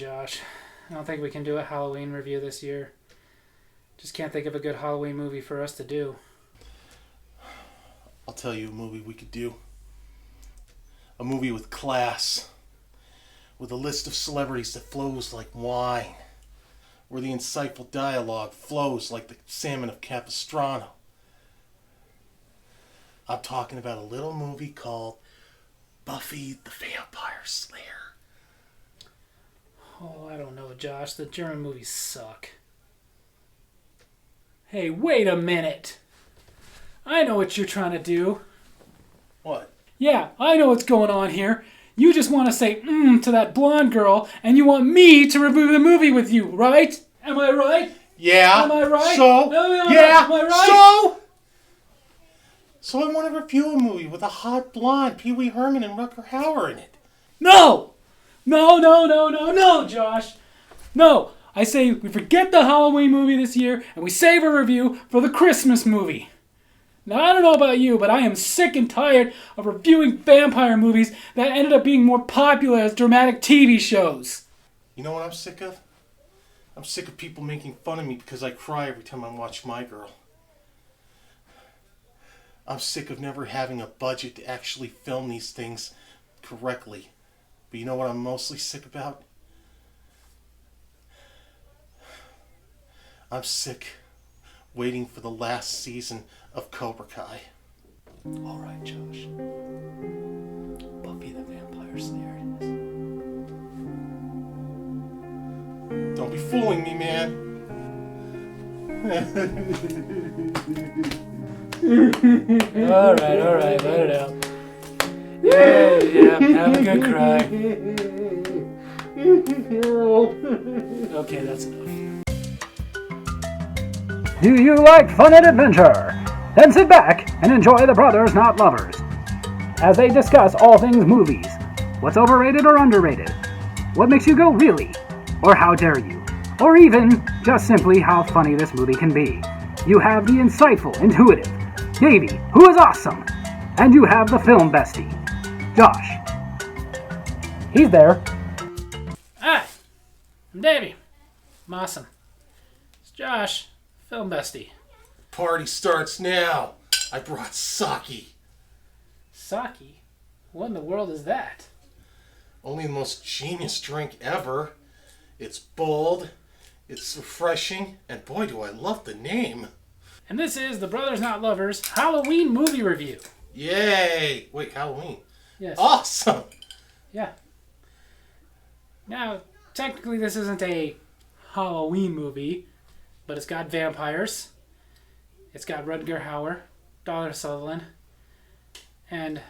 Josh. I don't think we can do a Halloween review this year. Just can't think of a good Halloween movie for us to do. I'll tell you a movie we could do. A movie with class. With a list of celebrities that flows like wine. Where the insightful dialogue flows like the salmon of Capistrano. I'm talking about a little movie called Buffy the Vampire Slayer. Oh, I don't know, Josh. The German movies suck. Hey, wait a minute. I know what you're trying to do. What? Yeah, I know what's going on here. You just want to say to that blonde girl, and you want me to review the movie with you, right? Am I right? Yeah. Am I right? So? No, yeah. Am I right? So I want to review a movie with a hot blonde, Pee Wee Herman and Rutger Hauer in it. No, Josh. No, I say we forget the Halloween movie this year and we save a review for the Christmas movie. Now, I don't know about you, but I am sick and tired of reviewing vampire movies that ended up being more popular as dramatic TV shows. You know what I'm sick of? I'm sick of people making fun of me because I cry every time I watch My Girl. I'm sick of never having a budget to actually film these things correctly. But you know what I'm mostly sick about? I'm sick waiting for the last season of Cobra Kai. All right, Josh. Buffy the Vampire Slayer it is. Don't be fooling me, man. All right, let it out. Yeah, have a good cry. Okay, that's enough. Do you like fun and adventure? Then sit back and enjoy the Brothers Not Lovers as they discuss all things movies. What's overrated or underrated? What makes you go really? Or how dare you? Or even just simply how funny this movie can be. You have the insightful, intuitive Davey, who is awesome. And you have the film bestie, Josh. He's there. Hi, I'm Davey. I'm awesome. It's Josh, film bestie. Party starts now. I brought sake. Sake? What in the world is that? Only the most genius drink ever. It's bold, it's refreshing, and boy do I love the name. And this is the Brothers Not Lovers Halloween movie review. Yay! Wait, Halloween? Yes. Awesome! Yeah. Now, technically this isn't a Halloween movie, but it's got vampires. It's got Rutger Hauer, Donald Sutherland, and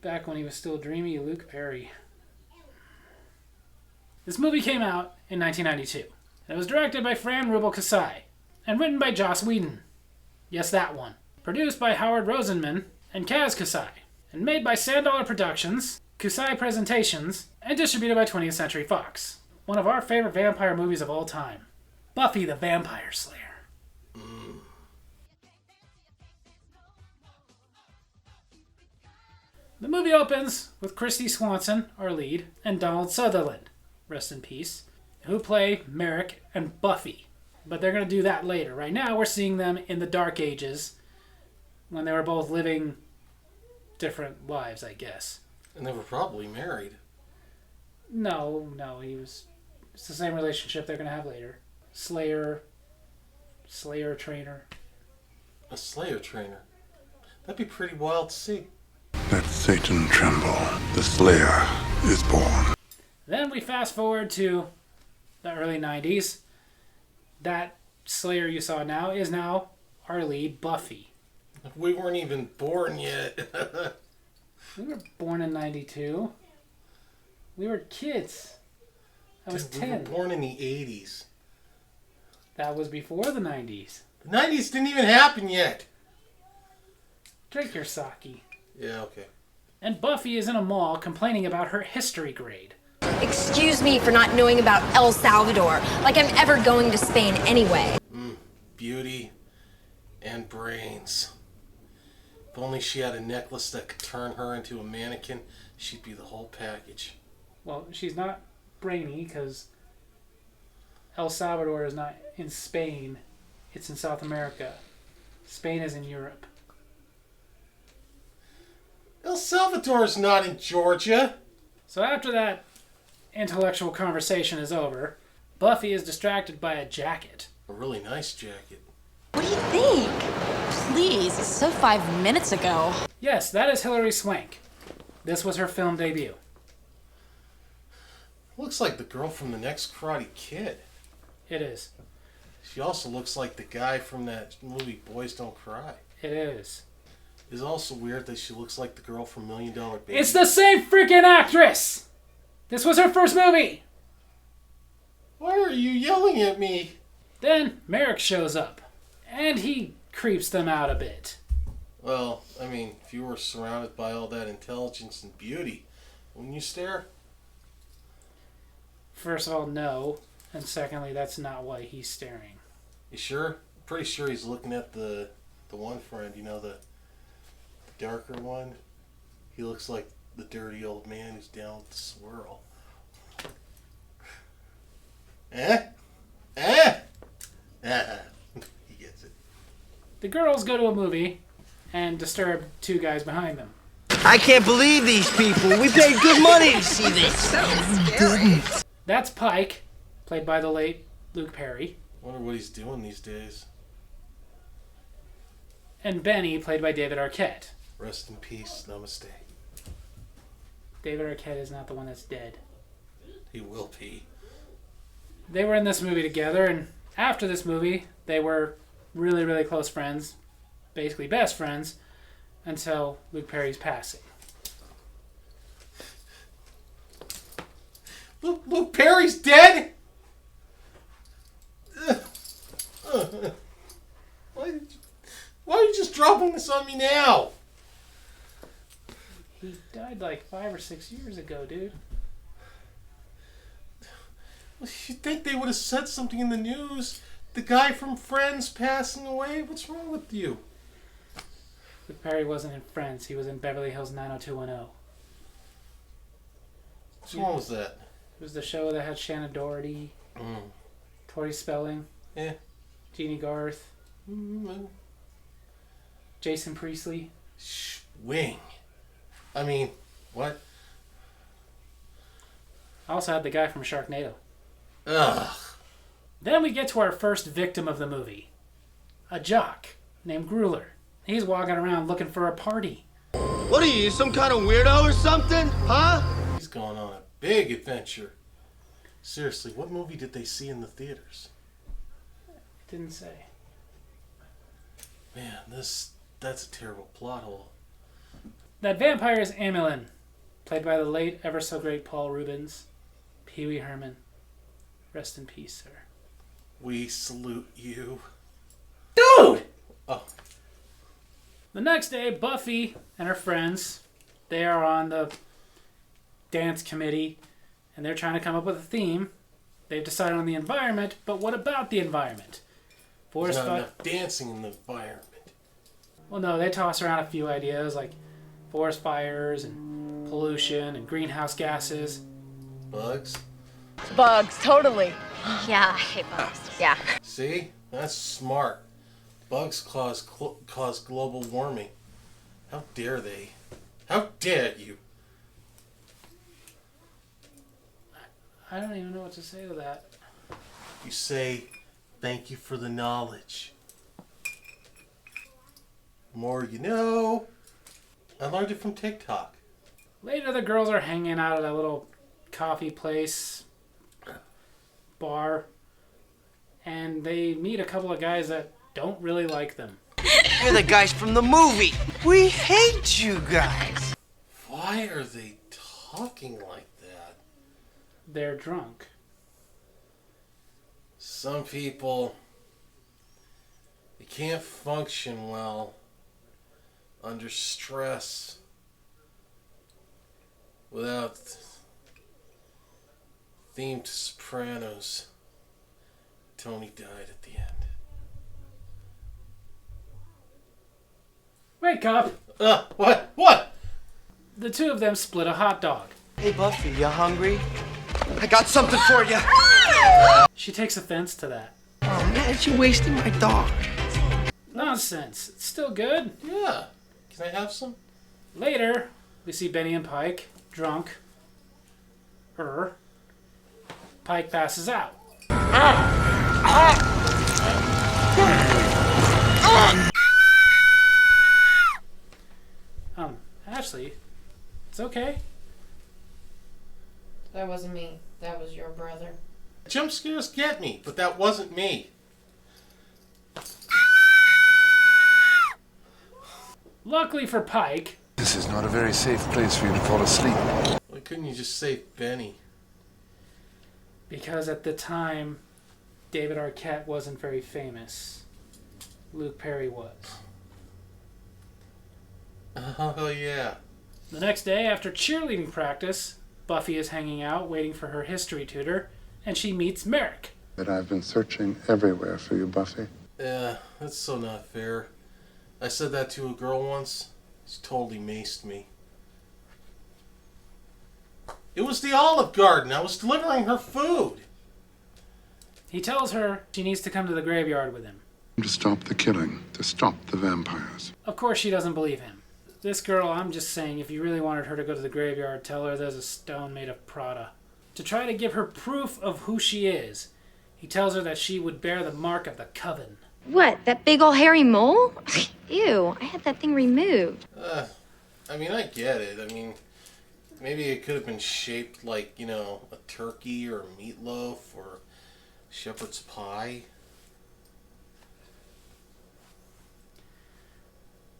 back when he was still dreamy, Luke Perry. This movie came out in 1992. And it was directed by Fran Rubel Kasai and written by Joss Whedon. Yes, that one. Produced by Howard Rosenman and Kaz Kasai. And made by Sandollar Productions, Kasai Presentations, and distributed by 20th Century Fox. One of our favorite vampire movies of all time. Buffy the Vampire Slayer. The movie opens with Christy Swanson, our lead, and Donald Sutherland, rest in peace, who play Merrick and Buffy. But they're going to do that later. Right now, we're seeing them in the Dark Ages, when they were both living different lives, I guess. And they were probably married. No, it's the same relationship they're going to have later. Slayer trainer. A Slayer trainer. That'd be pretty wild to see. Let Satan tremble. The Slayer is born. Then we fast forward to the early 90s. That Slayer you saw now is now our lead, Buffy. We weren't even born yet. We were born in 92. We were kids. I was 10. We were born in the 80s. That was before the 90s. The 90s didn't even happen yet. Drink your sake. Yeah, okay. And Buffy is in a mall complaining about her history grade. Excuse me for not knowing about El Salvador, like I'm ever going to Spain anyway. Beauty and brains. If only she had a necklace that could turn her into a mannequin, she'd be the whole package. Well, she's not brainy because El Salvador is not in Spain. It's in South America. Spain is in Europe. El Salvador is not in Georgia. So after that intellectual conversation is over, Buffy is distracted by a jacket. A really nice jacket. What do you think? Please, it's so 5 minutes ago. Yes, that is Hilary Swank. This was her film debut. Looks like the girl from the next Karate Kid. It is. She also looks like the guy from that movie Boys Don't Cry. It is. It's also weird that she looks like the girl from $1 Million Baby. It's the same freaking actress! This was her first movie! Why are you yelling at me? Then Merrick shows up, and he creeps them out a bit. Well, I mean, if you were surrounded by all that intelligence and beauty, wouldn't you stare? First of all, no. And secondly, that's not why he's staring. You sure? I'm pretty sure he's looking at the one friend, you know, the darker one. He looks like the dirty old man who's down with the swirl. Eh? He gets it. The girls go to a movie and disturb two guys behind them. I can't believe these people. We paid good money to see this. So scary. That's Pike, played by the late Luke Perry. Wonder what he's doing these days. And Benny, played by David Arquette. Rest in peace. Namaste. David Arquette is not the one that's dead. He will be. They were in this movie together, and after this movie, they were really, really close friends. Basically best friends, until Luke Perry's passing. Luke Perry's dead? Why are you just dropping this on me now? He died like 5 or 6 years ago, dude. You'd think they would have said something in the news. The guy from Friends passing away? What's wrong with you? Luke Perry wasn't in Friends. He was in Beverly Hills 90210. What's wrong with that? It was the show that had Shannon Doherty, Tori Spelling, Yeah. Jeannie Garth, Jason Priestley. Wing. I mean, what? I also had the guy from Sharknado. Ugh. Then we get to our first victim of the movie. A jock named Grueller. He's walking around looking for a party. What are you, some kind of weirdo or something? Huh? He's going on a big adventure. Seriously, what movie did they see in the theaters? Didn't say. Man, that's a terrible plot hole. That vampire is Amelin, played by the late, ever so great Paul Rubens. Pee Wee Herman. Rest in peace, sir. We salute you. Dude! Oh. The next day, Buffy and her friends, they are on the dance committee, and they're trying to come up with a theme. They've decided on the environment, but what about the environment? There's not enough dancing in the environment. Well, no, they toss around a few ideas like forest fires and pollution and greenhouse gases. Bugs? Bugs, totally. Yeah, I hate bugs. Yeah. See? That's smart. Bugs cause global warming. How dare they? How dare you? I don't even know what to say to that. You say, thank you for the knowledge. More you know. I learned it from TikTok. Later, the girls are hanging out at a little coffee place, bar, and they meet a couple of guys that don't really like them. You're the guys from the movie. We hate you guys. Why are they talking like that? They're drunk. Some people, they can't function well under stress without theme to Sopranos. Tony died at the end. Wait, cop! What? The two of them split a hot dog. Hey, Buffy, you hungry? I got something for you. She takes offense to that. Oh man, you wasted my dog. Nonsense. It's still good. Yeah. Can I have some? Later, we see Benny and Pike, drunk. Pike passes out. Ashley, it's okay. That wasn't me. That was your brother. Jump scares get me, but that wasn't me. Luckily for Pike, This is not a very safe place for you to fall asleep. Why couldn't you just say Benny? because at the time, David Arquette wasn't very famous. Luke Perry was. Oh, yeah. The next day, after cheerleading practice, Buffy is hanging out, waiting for her history tutor, and she meets Merrick. That I've been searching everywhere for you, Buffy. Yeah, that's so not fair. I said that to a girl once. She totally maced me. It was the Olive Garden. I was delivering her food. He tells her she needs to come to the graveyard with him. To stop the killing, to stop the vampires. Of course she doesn't believe him. This girl, I'm just saying, if you really wanted her to go to the graveyard, tell her there's a stone made of Prada. To try to give her proof of who she is, he tells her that she would bear the mark of the coven. What, that big ol' hairy mole? Ew, I had that thing removed. I mean, I get it. I mean, maybe it could have been shaped like, you know, a turkey or a meatloaf or shepherd's pie.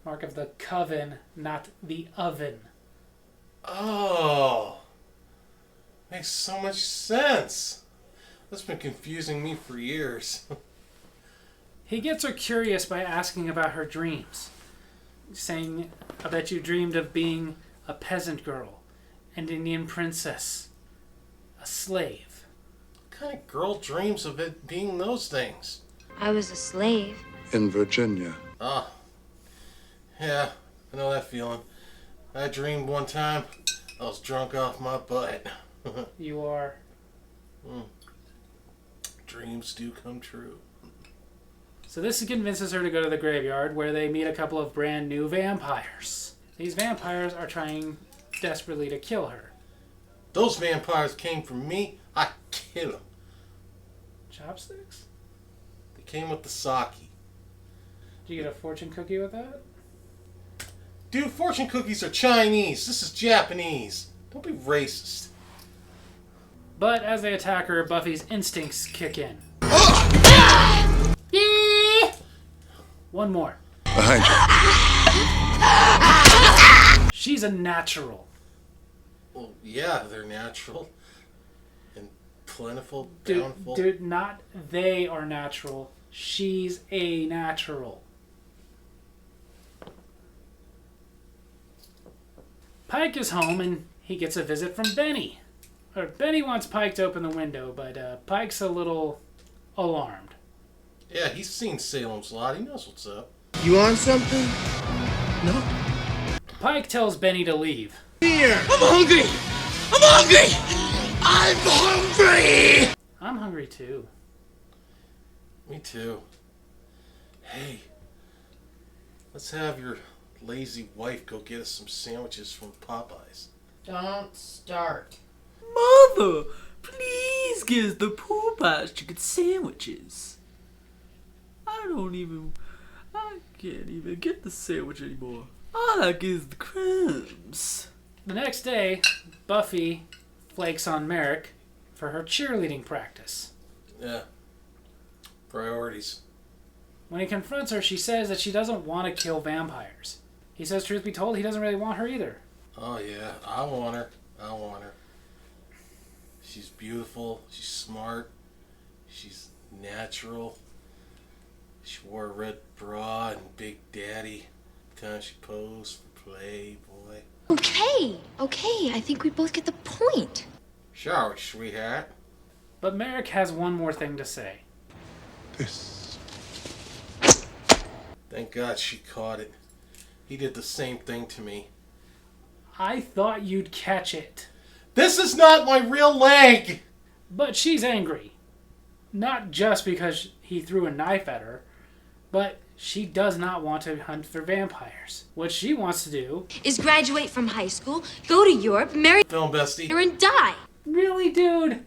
Mark of the coven, not the oven. Oh, makes so much sense. That's been confusing me for years. He gets her curious by asking about her dreams, saying, I bet you dreamed of being a peasant girl, an Indian princess, a slave. What kind of girl dreams of it being those things? I was a slave. In Virginia. Ah, yeah, I know that feeling. I dreamed one time I was drunk off my butt. You are. Dreams do come true. So this convinces her to go to the graveyard, where they meet a couple of brand new vampires. These vampires are trying desperately to kill her. Those vampires came from me, I killed them. Chopsticks? They came with the sake. Did you get a fortune cookie with that? Dude, fortune cookies are Chinese. This is Japanese. Don't be racist. But as they attack her, Buffy's instincts kick in. One more. Behind you. She's a natural. Well, yeah, they're natural. And plentiful, Dude, bountiful. dude, not they are natural. She's a natural. Pike is home and he gets a visit from Benny. Benny wants Pike to open the window, but Pike's a little alarmed. Yeah, he's seen Salem's Lot. He knows what's up. You on something? No? Pike tells Benny to leave. Here! I'm hungry! I'm hungry! I'm hungry! I'm hungry too. Me too. Hey, let's have your lazy wife go get us some sandwiches from Popeyes. Don't start. Mother, please give us the Popeyes chicken sandwiches. I can't even get the sandwich anymore. All I get is the crumbs. The next day, Buffy flakes on Merrick for her cheerleading practice. Yeah. Priorities. When he confronts her, she says that she doesn't want to kill vampires. He says, truth be told, he doesn't really want her either. Oh, yeah. I want her. I want her. She's beautiful. She's smart. She's natural. She wore a red bra and Big Daddy. The time she posed for Playboy. Okay, I think we both get the point. Shower, sweetheart. But Merrick has one more thing to say. This. Thank God she caught it. He did the same thing to me. I thought you'd catch it. This is not my real leg! But she's angry. Not just because he threw a knife at her, but she does not want to hunt for vampires. What she wants to do Is graduate from high school, go to Europe, marry Film Bestie. her, and die. Really, dude?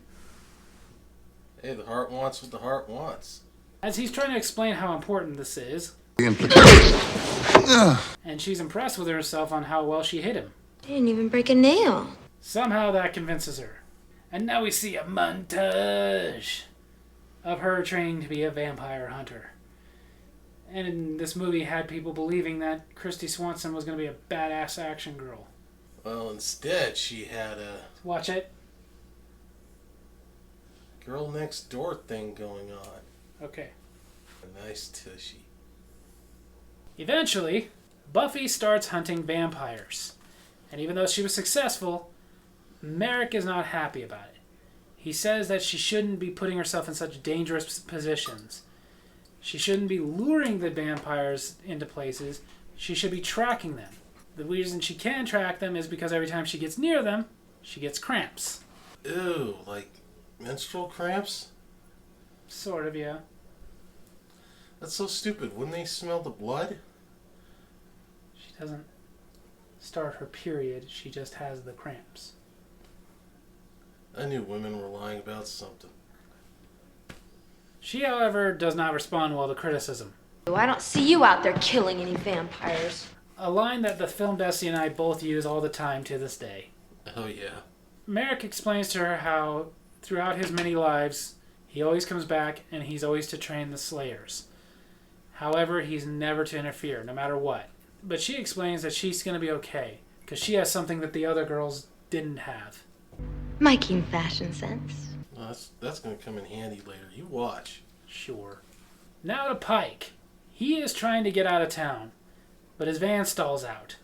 Hey, the heart wants what the heart wants. As he's trying to explain how important this is, and she's impressed with herself on how well she hit him. Didn't even break a nail. Somehow that convinces her. And now we see a montage of her training to be a vampire hunter. And this movie had people believing that Christy Swanson was going to be a badass action girl. Well, instead, she had a Watch it. girl next door thing going on. Okay. A nice tushy. Eventually, Buffy starts hunting vampires. And even though she was successful, Merrick is not happy about it. He says that she shouldn't be putting herself in such dangerous positions. She shouldn't be luring the vampires into places. She should be tracking them. The reason she can track them is because every time she gets near them, she gets cramps. Ew, like menstrual cramps? Sort of, yeah. That's so stupid. Wouldn't they smell the blood? She doesn't start her period, she just has the cramps. I knew women were lying about something. She, however, does not respond well to criticism. I don't see you out there killing any vampires. A line that the Film Bestie and I both use all the time to this day. Oh, yeah. Merrick explains to her how, throughout his many lives, he always comes back and he's always to train the Slayers. However, he's never to interfere, no matter what. But she explains that she's going to be okay, because she has something that the other girls didn't have. My keen fashion sense. Well, that's going to come in handy later. You watch. Sure. Now to Pike. He is trying to get out of town, but his van stalls out.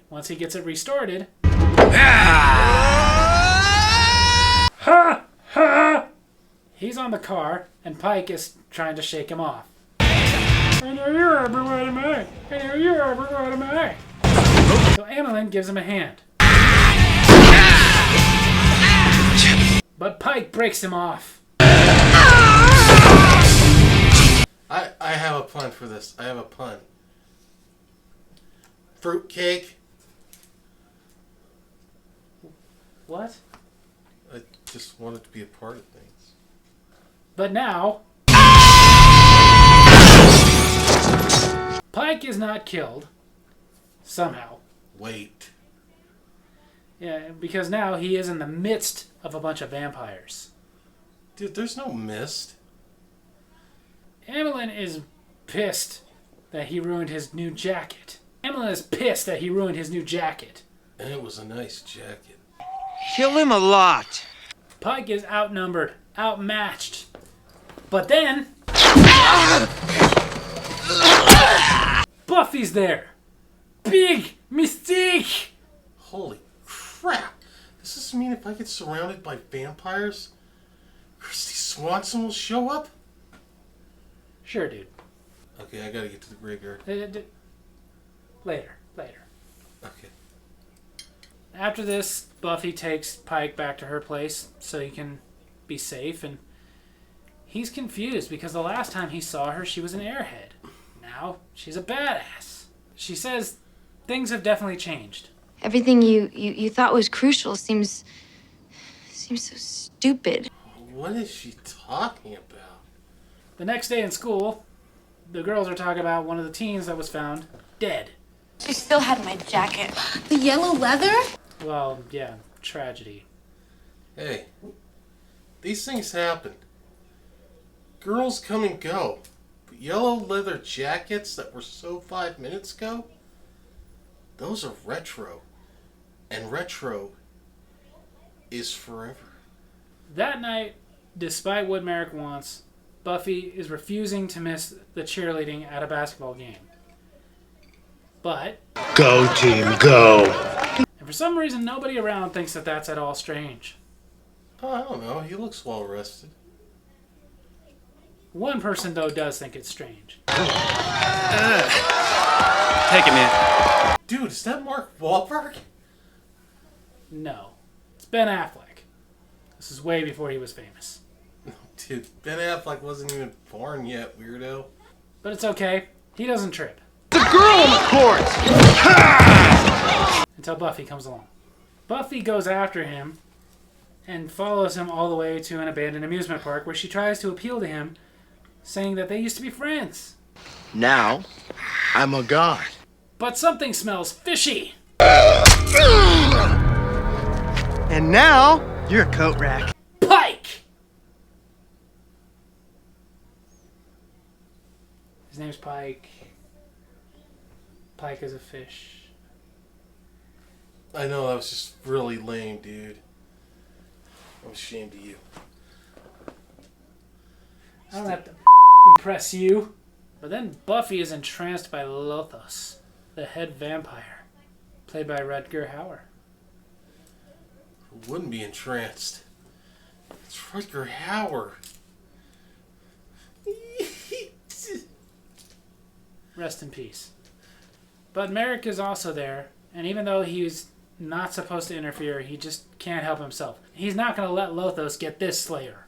Once he gets it restarted... Ha! Ha! He's on the car, and Pike is trying to shake him off. I know you're everywhere to me. I know you're everywhere to me. So Annalyn gives him a hand. But Pike breaks him off. I have a pun for this. I have a pun. Fruitcake. What? I just wanted to be a part of things. But now... Pike is not killed. Somehow. Wait. Yeah, because now he is in the midst of a bunch of vampires. Dude, there's no mist. Annalyn is pissed that he ruined his new jacket. Annalyn is pissed that he ruined his new jacket. And it was a nice jacket. Kill him a lot. Pike is outnumbered, outmatched. But then... Buffy's there. Big mistake. Holy crap. Does this mean if I get surrounded by vampires, Christy Swanson will show up? Sure, dude. Okay, I gotta get to the graveyard. Later. Okay. After this, Buffy takes Pike back to her place so he can be safe, and he's confused because the last time he saw her, she was an airhead. Now, she's a badass. She says things have definitely changed. Everything you thought was crucial seems so stupid. What is she talking about? The next day in school, the girls are talking about one of the teens that was found dead. She still had my jacket. The yellow leather? Well, yeah, tragedy. Hey, these things happen. Girls come and go. But yellow leather jackets that were so 5 minutes ago, those are retro. And retro is forever. That night, despite what Merrick wants, Buffy is refusing to miss the cheerleading at a basketball game. But... Go, team, go. And for some reason, nobody around thinks that that's at all strange. Oh, I don't know. He looks well rested. One person, though, does think it's strange. Take it, man. Dude, is that Mark Wahlberg? No. It's Ben Affleck. This is way before he was famous. Dude, Ben Affleck wasn't even born yet, weirdo. But it's okay. He doesn't trip. The girl on the court! Until Buffy comes along. Buffy goes after him and follows him all the way to an abandoned amusement park where she tries to appeal to him, saying that they used to be friends. Now, I'm a god. But something smells fishy. And now, you're a coat rack. Pike! His name's Pike. Pike is a fish. I know, that was just really lame, dude. I'm ashamed of you. I don't have to impress you. But then Buffy is entranced by Lothos, the head vampire, played by Rutger Hauer. Who wouldn't be entranced? It's Rutger Hauer. Rest in peace. But Merrick is also there, and even though he's not supposed to interfere, he just can't help himself. He's not going to let Lothos get this Slayer.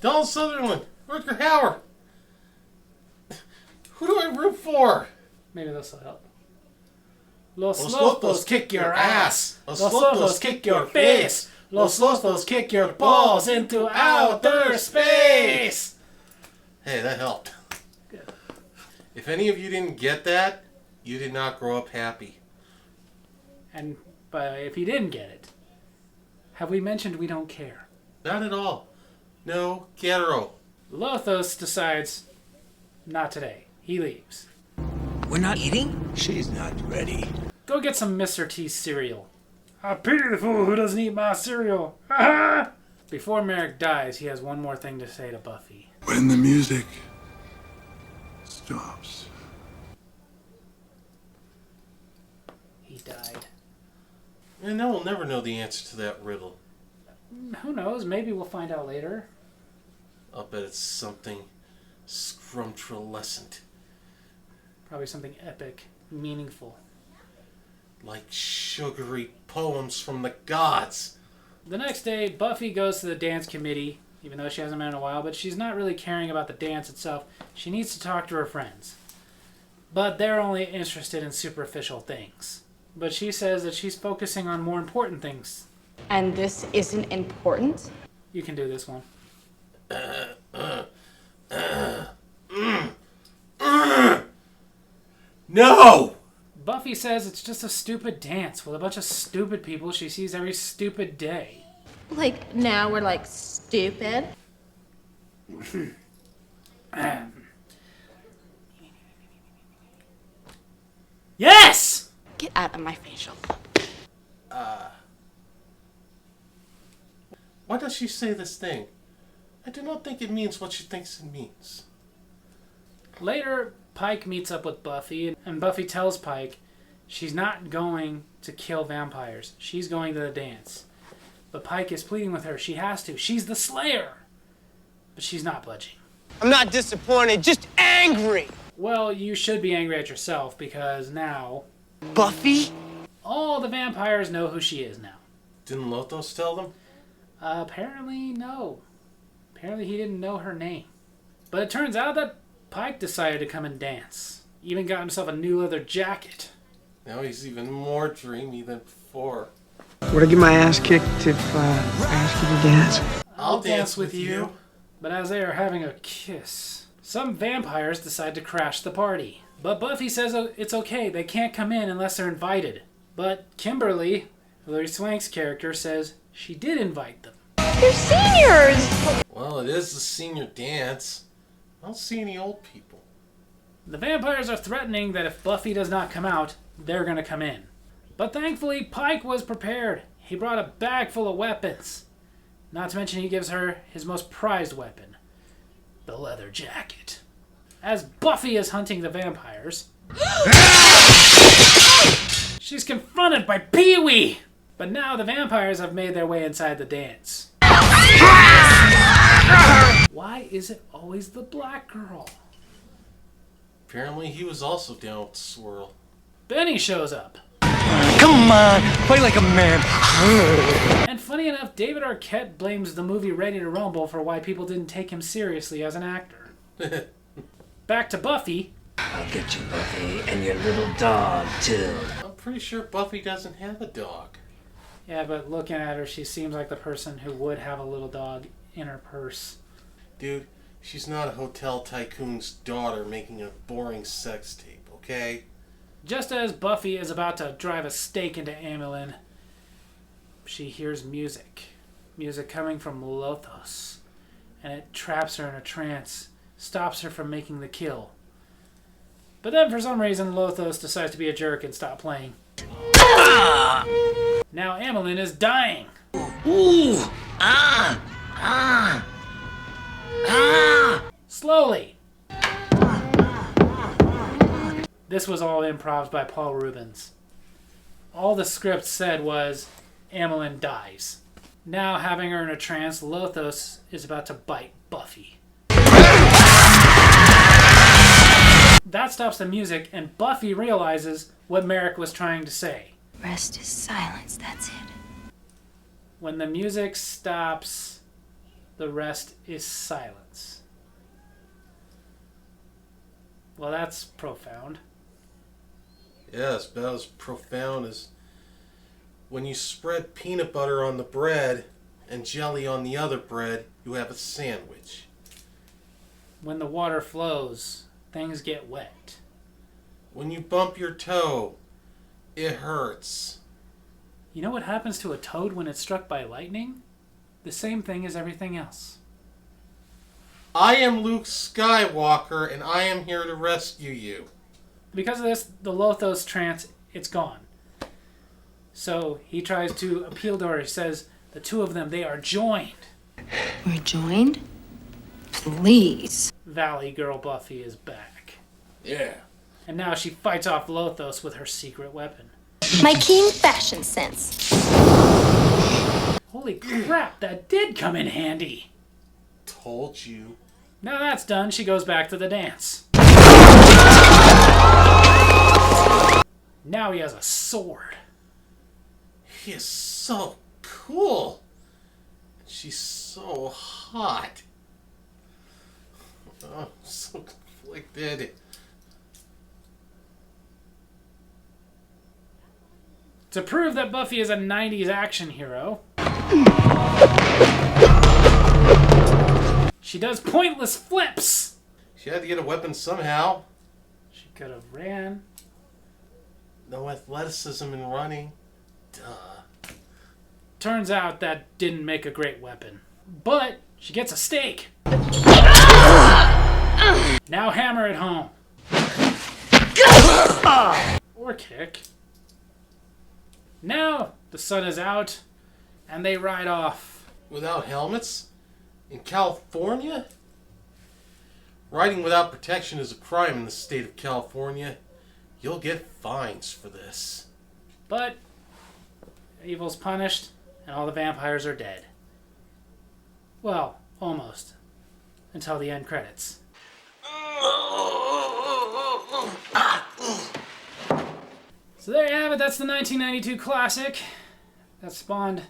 Donald Sutherland, Rutger Hauer. Who do I root for? Maybe this will help. Los Lothos kick your ass. Los Lothos kick your face. Los Lothos kick your balls into outer space. Hey, that helped. Good. If any of you didn't get that, you did not grow up happy. And if he didn't get it, have we mentioned we don't care? Not at all. No, quiero. Lothos decides, not today. He leaves. We're not eating? She's not ready. Go get some Mr. T's cereal. I pity the fool who doesn't eat my cereal. Before Merrick dies, he has one more thing to say to Buffy. When the music stops. He died. And now we'll never know the answer to that riddle. Who knows? Maybe we'll find out later. I'll bet it's something scrumptulescent. Probably something epic, meaningful. Like sugary poems from the gods. The next day, Buffy goes to the dance committee, even though she hasn't been in a while, but she's not really caring about the dance itself. She needs to talk to her friends. But they're only interested in superficial things. But she says that she's focusing on more important things. And this isn't important? You can do this one. No! Buffy says it's just a stupid dance with a bunch of stupid people she sees every stupid day. Like, now we're like stupid? Yes! Get out of my facial. Why does she say this thing? I do not think it means what she thinks it means. Later, Pike meets up with Buffy, and Buffy tells Pike she's not going to kill vampires. She's going to the dance. But Pike is pleading with her. She has to. She's the Slayer. But she's not budging. I'm not disappointed, just angry. Well, you should be angry at yourself because now Buffy? all the vampires know who she is now. Didn't Lothos tell them? Apparently, no. Apparently he didn't know her name. But it turns out that Pike decided to come and dance. Even got himself a new leather jacket. Now he's even more dreamy than before. Would I get my ass kicked if I asked you to dance? I'll dance with you. But as they are having a kiss, some vampires decide to crash the party. But Buffy says it's okay, they can't come in unless they're invited. But Kimberly, Hilary Swank's character, says she did invite them. They're seniors! Well, it is the senior dance. I don't see any old people. The vampires are threatening that if Buffy does not come out, they're going to come in. But thankfully, Pike was prepared. He brought a bag full of weapons. Not to mention he gives her his most prized weapon, the leather jacket. As Buffy is hunting the vampires, she's confronted by Pee-wee! But now the vampires have made their way inside the dance. Why is it always the black girl? Apparently he was also down with the swirl. Benny shows up. Come on, fight like a man. And funny enough, David Arquette blames the movie Ready to Rumble for why people didn't take him seriously as an actor. Back to Buffy. I'll get you, Buffy, and your little dog, too. I'm pretty sure Buffy doesn't have a dog. Yeah, but looking at her, she seems like the person who would have a little dog in her purse. Dude, she's not a hotel tycoon's daughter making a boring sex tape, okay? Just as Buffy is about to drive a stake into Amelin, she hears music. Music coming from Lothos. And it traps her in a trance, stops her from making the kill. But then for some reason, Lothos decides to be a jerk and stop playing. Now Amelin is dying. Ooh! Slowly. This was all improv by Paul Rubens. All the script said was, Amelin dies. Now, having her in a trance, Lothos is about to bite Buffy. That stops the music, and Buffy realizes what Merrick was trying to say. Rest is silence, that's it. When the music stops, the rest is silence. Well, that's profound. Yeah, it's about as profound as when you spread peanut butter on the bread and jelly on the other bread, you have a sandwich. When the water flows, things get wet. When you bump your toe, it hurts. You know what happens to a toad when it's struck by lightning? The same thing as everything else. I am Luke Skywalker, and I am here to rescue you. Because of this, the Lothos trance, it's gone. So he tries to appeal to her. He says, the two of them, they are joined. We're joined? Please. Valley Girl Buffy is back. Yeah. And now she fights off Lothos with her secret weapon. My keen fashion sense. Holy crap, that did come in handy. Told you. Now that's done, she goes back to the dance. Now he has a sword. He is so cool. She's so hot. Oh, I'm so conflicted. To prove that Buffy is a 90s action hero, she does pointless flips. She had to get a weapon somehow. She could have ran. No athleticism in running. Duh. Turns out that didn't make a great weapon. But she gets a stake. Now hammer it home. Or kick. Now the sun is out and they ride off. Without helmets? In California? Riding without protection is a crime in the state of California. You'll get fines for this. But evil's punished and all the vampires are dead. Well, almost. Until the end credits. So there you have it. That's the 1992 classic that spawned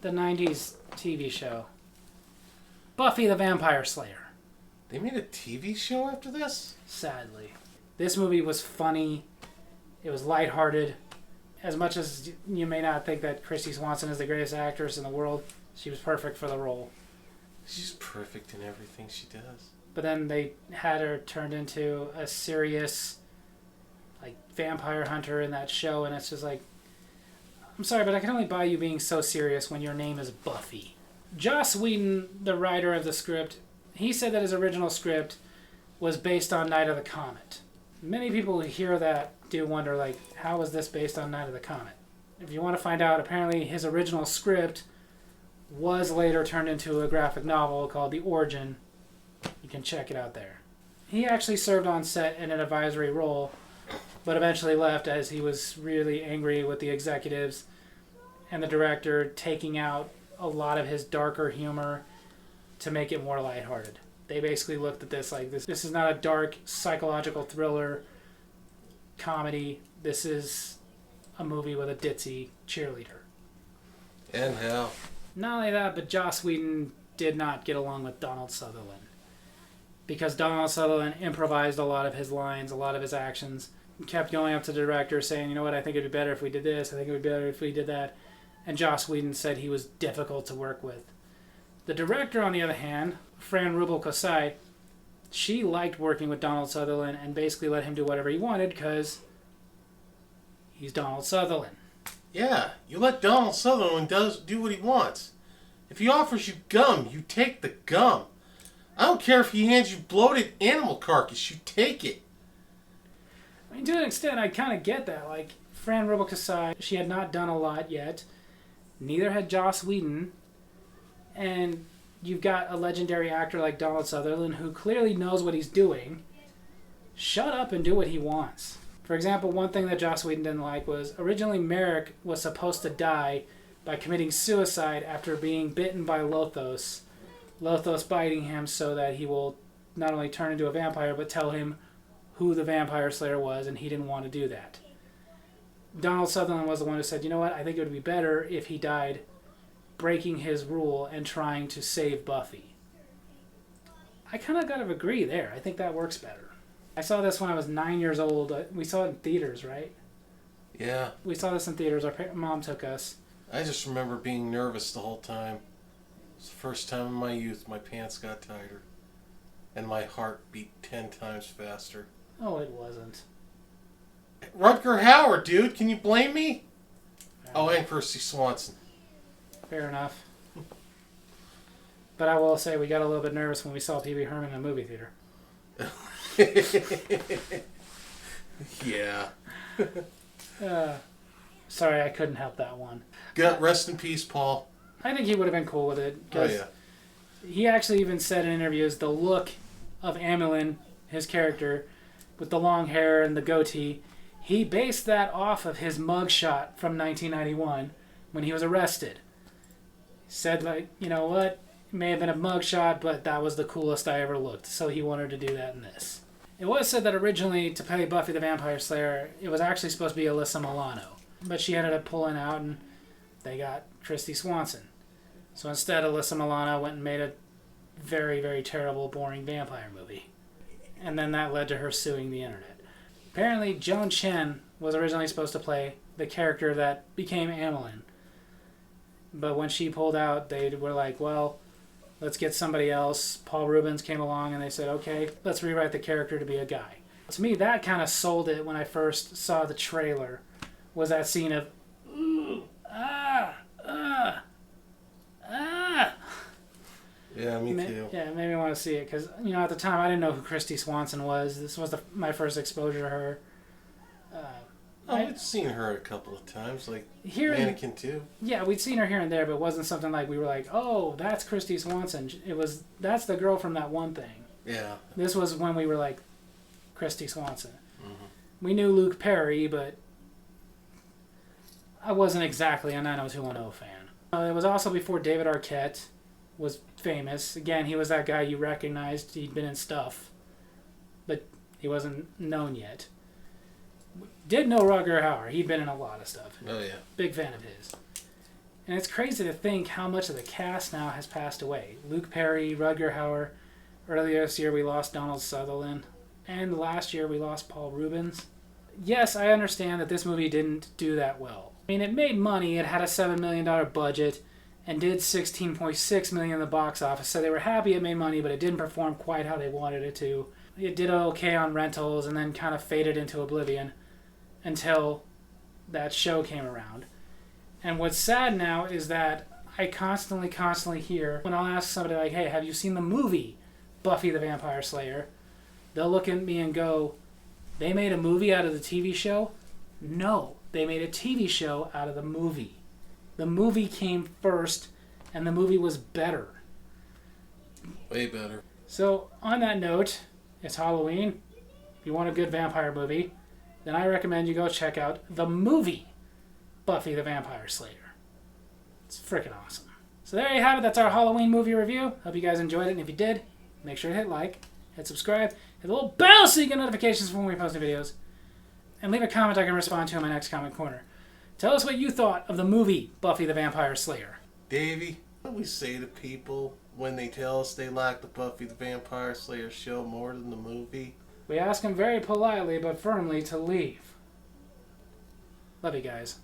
the 90s TV show. Buffy the Vampire Slayer. They made a TV show after this? Sadly. This movie was funny. It was lighthearted. As much as you may not think that Christy Swanson is the greatest actress in the world, she was perfect for the role. She's perfect in everything she does. But then they had her turned into a serious, like, vampire hunter in that show, and it's just like, I'm sorry, but I can only buy you being so serious when your name is Buffy. Joss Whedon, the writer of the script, he said that his original script was based on Night of the Comet. Many people who hear that do wonder, like, how was this based on Night of the Comet? If you want to find out, apparently his original script was later turned into a graphic novel called The Origin. You can check it out there. He actually served on set in an advisory role, but eventually left as he was really angry with the executives and the director taking out a lot of his darker humor to make it more lighthearted. They basically looked at this like, this is not a dark psychological thriller comedy. This is a movie with a ditzy cheerleader. And how? Not only that, but Joss Whedon did not get along with Donald Sutherland. Because Donald Sutherland improvised a lot of his lines, a lot of his actions. He kept going up to the director saying, you know what, I think it'd be better if we did this, I think it would be better if we did that. And Joss Whedon said he was difficult to work with. The director, on the other hand, Fran Rubel-Kosai, she liked working with Donald Sutherland and basically let him do whatever he wanted because he's Donald Sutherland. Yeah, you let Donald Sutherland do what he wants. If he offers you gum, you take the gum. I don't care if he hands you bloated animal carcass, you take it. I mean, to an extent, I kind of get that. Like, Fran Rubel-Kosai, she had not done a lot yet. Neither had Joss Whedon. And you've got a legendary actor like Donald Sutherland who clearly knows what he's doing. Shut up and do what he wants. For example, one thing that Joss Whedon didn't like was originally Merrick was supposed to die by committing suicide after being bitten by Lothos. Lothos biting him so that he will not only turn into a vampire but tell him who the Vampire Slayer was, and he didn't want to do that. Donald Sutherland was the one who said, you know what, I think it would be better if he died breaking his rule and trying to save Buffy. I kind of gotta agree there. I think that works better. I saw this when I was 9 years old. We saw it in theaters, right? Yeah. We saw this in theaters. Our mom took us. I just remember being nervous the whole time. It's the first time in my youth my pants got tighter. And my heart beat 10 times faster. Oh, it wasn't. Rutger Hauer, dude. Can you blame me? Oh, and Percy Swanson. Fair enough. But I will say we got a little bit nervous when we saw Pee Wee Herman in a movie theater. Yeah. Sorry, I couldn't help that one. Rest in peace, Paul. I think he would have been cool with it. Oh, yeah. He actually even said in interviews the look of Amelin, his character, with the long hair and the goatee, he based that off of his mugshot from 1991 when he was arrested. He said, like, you know what? It may have been a mugshot, but that was the coolest I ever looked. So he wanted to do that in this. It was said that originally to play Buffy the Vampire Slayer, it was actually supposed to be Alyssa Milano. But she ended up pulling out and they got Christy Swanson. So instead, Alyssa Milano went and made a very, very terrible, boring vampire movie. And then that led to her suing the internet. Apparently, Joan Chen was originally supposed to play the character that became Amelin. But when she pulled out, they were like, well, let's get somebody else. Paul Rubens came along and they said, okay, let's rewrite the character to be a guy. To me, that kind of sold it when I first saw the trailer, was that scene of, ooh, ah, ah, ah. Yeah, me too. Yeah, it made me want to see it because, you know, at the time I didn't know who Christy Swanson was. This was my first exposure to her. I'd seen her a couple of times, like Mannequin too. Yeah, we'd seen her here and there, but it wasn't something like we were like, oh, that's Christy Swanson. That's the girl from that one thing. Yeah. This was when we were like, Christy Swanson. Mm-hmm. We knew Luke Perry, but I wasn't exactly a 90210 fan. It was also before David Arquette was famous. Again, he was that guy you recognized. He'd been in stuff, but he wasn't known yet. Did know Rutger Hauer. He'd been in a lot of stuff. Oh, yeah. Big fan of his. And it's crazy to think how much of the cast now has passed away. Luke Perry, Rutger Hauer. Earlier this year we lost Donald Sutherland. And last year we lost Paul Rubens. Yes, I understand that this movie didn't do that well. I mean, it made money. It had a $7 million budget and did $16.6 million in the box office. So they were happy it made money, but it didn't perform quite how they wanted it to. It did okay on rentals and then kind of faded into oblivion until that show came around. And what's sad now is that I constantly hear, when I'll ask somebody like, hey, have you seen the movie Buffy the Vampire Slayer? They'll look at me and go, they made a movie out of the TV show? No, they made a TV show out of the movie. The movie came first, and the movie was better. Way better. So, on that note, it's Halloween. If you want a good vampire movie, then I recommend you go check out the movie Buffy the Vampire Slayer. It's freaking awesome. So there you have it. That's our Halloween movie review. Hope you guys enjoyed it. And if you did, make sure to hit like, hit subscribe, hit the little bell so you get notifications from when we post new videos. and leave a comment I can respond to in my next Comment Corner. Tell us what you thought of the movie Buffy the Vampire Slayer. Davey, what do we say to people when they tell us they like the Buffy the Vampire Slayer show more than the movie? We ask them very politely but firmly to leave. Love you guys.